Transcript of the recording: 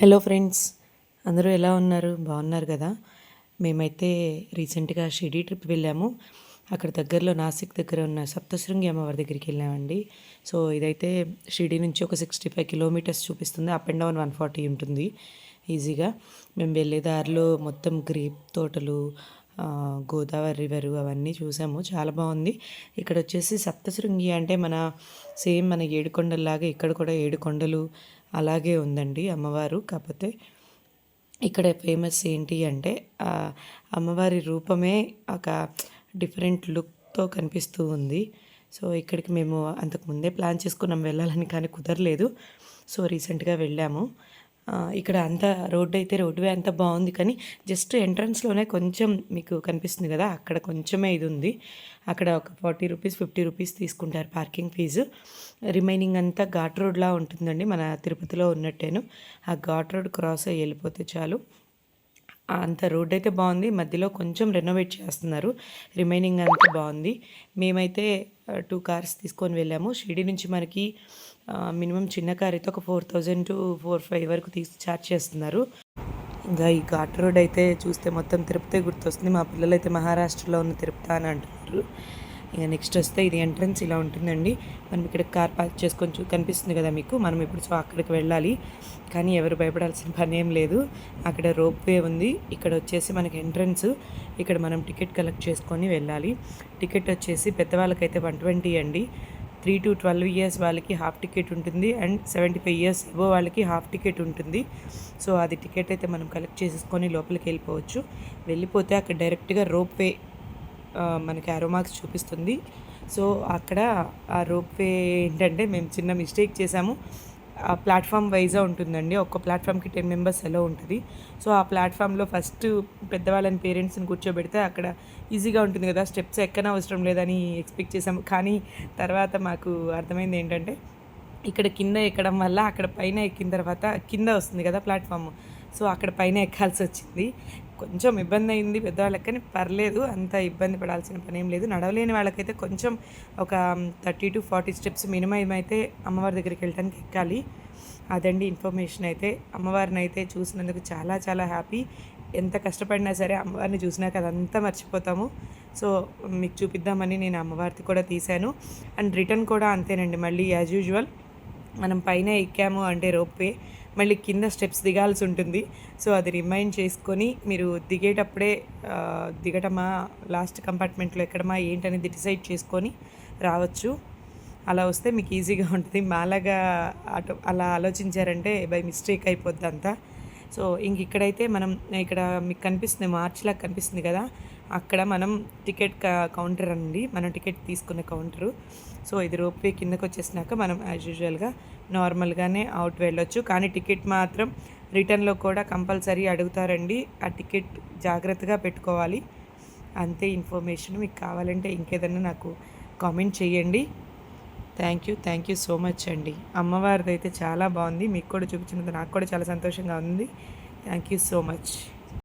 Hello friends, అందరూ ఎలా ఉన్నారు? బాగున్నారు కదా? మేమైతే రీసెంట్గా షిరిడి ట్రిప్ వెళ్ళాము. అక్కడ దగ్గరలో నాసిక్ దగ్గర ఉన్న సప్తశృంగి అమ్మవారి దగ్గరికి వెళ్ళామండి. సో ఇదైతే షిరిడి నుంచి ఒక 65 కిలోమీటర్స్ చూపిస్తుంది. అప్ అండ్ డౌన్ 140 ఉంటుంది ఈజీగా. మేము వెళ్ళే దారిలో మొత్తం గ్రేప్ తోటలు, గోదావరి రివరు అవన్నీ చూసాము. చాలా బాగుంది. ఇక్కడ వచ్చేసి సప్తశృంగి అంటే మన ఏడుకొండల్లాగా ఇక్కడ కూడా 7 కొండలు అలాగే ఉందండి అమ్మవారు. కాకపోతే ఇక్కడ ఫేమస్ ఏంటి అంటే అమ్మవారి రూపమే ఒక డిఫరెంట్ లుక్తో కనిపిస్తూ ఉంది. సో ఇక్కడికి మేము అంతకుముందే ప్లాన్ చేసుకున్నాం వెళ్ళాలని, కానీ కుదరలేదు. సో రీసెంట్గా వెళ్ళాము. ఇక్కడ అంతా రోడ్ వే అంతా బాగుంది, కానీ జస్ట్ ఎంట్రన్స్లోనే కొంచెం మీకు కనిపిస్తుంది కదా, అక్కడ కొంచెమే ఇది ఉంది. అక్కడ ఒక 40 రూపీస్ 50 రూపీస్ తీసుకుంటారు పార్కింగ్ ఫీజు. రిమైనింగ్ అంతా ఘాట్ రోడ్లా ఉంటుందండి, మన తిరుపతిలో ఉన్నట్టేను. ఆ ఘాట్ రోడ్ క్రాస్ అయ్యి వెళ్ళిపోతే చాలు. అంత రోడ్ అయితే బాగుంది, మధ్యలో కొంచెం రెనోవేట్ చేస్తున్నారు. రిమైనింగ్ అంతా బాగుంది. మేమైతే 2 కార్స్ తీసుకొని వెళ్ళాము. షిరిడి నుంచి మనకి మినిమం చిన్న కార్ అయితే ఒక 4000 to 45 వరకు ఛార్జ్ చేస్తున్నారు. ఇంకా ఈ ఘాట్ రోడ్ అయితే చూస్తే మొత్తం తిరుపతి గుర్తొస్తుంది. మా పిల్లలు అయితే మహారాష్ట్రలో ఉన్న తిరుపతి అని అంటున్నారు. ఇక నెక్స్ట్ వస్తే ఇది ఎంట్రన్స్ ఇలా ఉంటుందండి. మనం ఇక్కడ కార్ పార్క్ చేసుకొని కనిపిస్తుంది కదా మీకు, మనం ఇప్పుడు సో అక్కడికి వెళ్ళాలి. కానీ ఎవరు భయపడాల్సిన పని ఏం లేదు. అక్కడ రోప్ వే ఉంది. ఇక్కడ వచ్చేసి మనకి ఎంట్రన్స్. ఇక్కడ మనం టికెట్ కలెక్ట్ చేసుకొని వెళ్ళాలి. టికెట్ వచ్చేసి పెద్దవాళ్ళకైతే 120 అండి. 3 to 12 years వాళ్ళకి హాఫ్ టికెట్ ఉంటుంది, అండ్ 75 years ఎబో వాళ్ళకి హాఫ్ టికెట్ ఉంటుంది. సో అది టికెట్ అయితే మనం కలెక్ట్ చేసేసుకొని లోపలికి వెళ్ళిపోవచ్చు. వెళ్ళిపోతే అక్కడ డైరెక్ట్గా రోప్ వే మనకి ఆరో మార్క్స్ చూపిస్తుంది. సో అక్కడ ఆ రోప్ వే ఏంటంటే మేము చిన్న మిస్టేక్ చేసాము. ఆ ప్లాట్ఫామ్ వైజ్గా ఉంటుందండి. ఒక్క ప్లాట్ఫామ్కి 10 members ఎలా ఉంటుంది. సో ఆ ప్లాట్ఫామ్లో ఫస్ట్ పెద్దవాళ్ళని పేరెంట్స్ని కూర్చోబెడితే అక్కడ ఈజీగా ఉంటుంది కదా, స్టెప్స్ ఎక్కన అవసరం లేదని ఎక్స్పెక్ట్ చేసాము. కానీ తర్వాత మాకు అర్థమైంది ఏంటంటే ఇక్కడ కింద ఎక్కడం వల్ల అక్కడ పైన ఎక్కిన తర్వాత కింద వస్తుంది కదా ప్లాట్ఫామ్, సో అక్కడ పైన ఎక్కాల్సి వచ్చింది. కొంచెం ఇబ్బంది అయింది పెద్దవాళ్ళకి, కానీ పర్లేదు, అంత ఇబ్బంది పడాల్సిన పని ఏం లేదు. నడవలేని వాళ్ళకైతే కొంచెం ఒక 30 to 40 steps మినిమం అయితే అమ్మవారి దగ్గరికి వెళ్ళడానికి ఎక్కాలి. అదండి ఇన్ఫర్మేషన్. అయితే అమ్మవారిని అయితే చూసినందుకు చాలా చాలా హ్యాపీ. ఎంత కష్టపడినా సరే అమ్మవారిని చూసినాక అదంతా మర్చిపోతాము. సో మీకు చూపిద్దామని నేను అమ్మవారిని కూడా తీశాను. అండ్ రిటర్న్ కూడా అంతేనండి. మళ్ళీ యాజ్ యూజువల్ మనం పైన ఎక్కాము అంటే రోప్వే, మళ్ళీ కింద స్టెప్స్ దిగాల్సి ఉంటుంది. సో అది రిమైండ్ చేసుకొని మీరు దిగేటప్పుడే దిగటమా, లాస్ట్ కంపార్ట్మెంట్లో ఎక్కడమా ఏంటనేది డిసైడ్ చేసుకొని రావచ్చు. అలా వస్తే మీకు ఈజీగా ఉంటుంది. మాలాగా అలా ఆలోచించారంటే బై మిస్టేక్ అయిపోద్ది అంతా. సో ఇక్కడైతే మనం ఇక్కడ మీకు కనిపిస్తుంది, మార్చ్లా కనిపిస్తుంది కదా, అక్కడ మనం టికెట్ కౌంటర్ అండి, మనం టికెట్ తీసుకునే కౌంటరు. సో ఇది రోప్వే కిందకు వచ్చేసినాక మనం యాజ్ యూజువల్గా నార్మల్గానే అవుట్ వెళ్ళొచ్చు. కానీ టికెట్ మాత్రం రిటర్న్లో కూడా కంపల్సరీ అడుగుతారండి. ఆ టికెట్ జాగ్రత్తగా పెట్టుకోవాలి. అంతే ఇన్ఫర్మేషన్. మీకు కావాలంటే ఇంకేదన్నా నాకు కామెంట్ చేయండి. థ్యాంక్ యూ సో మచ్ అండి. అమ్మవారిది అయితే చాలా బాగుంది. మీకు కూడా చూపించినందుకు నాకు కూడా చాలా సంతోషంగా ఉంది. Thank you so much.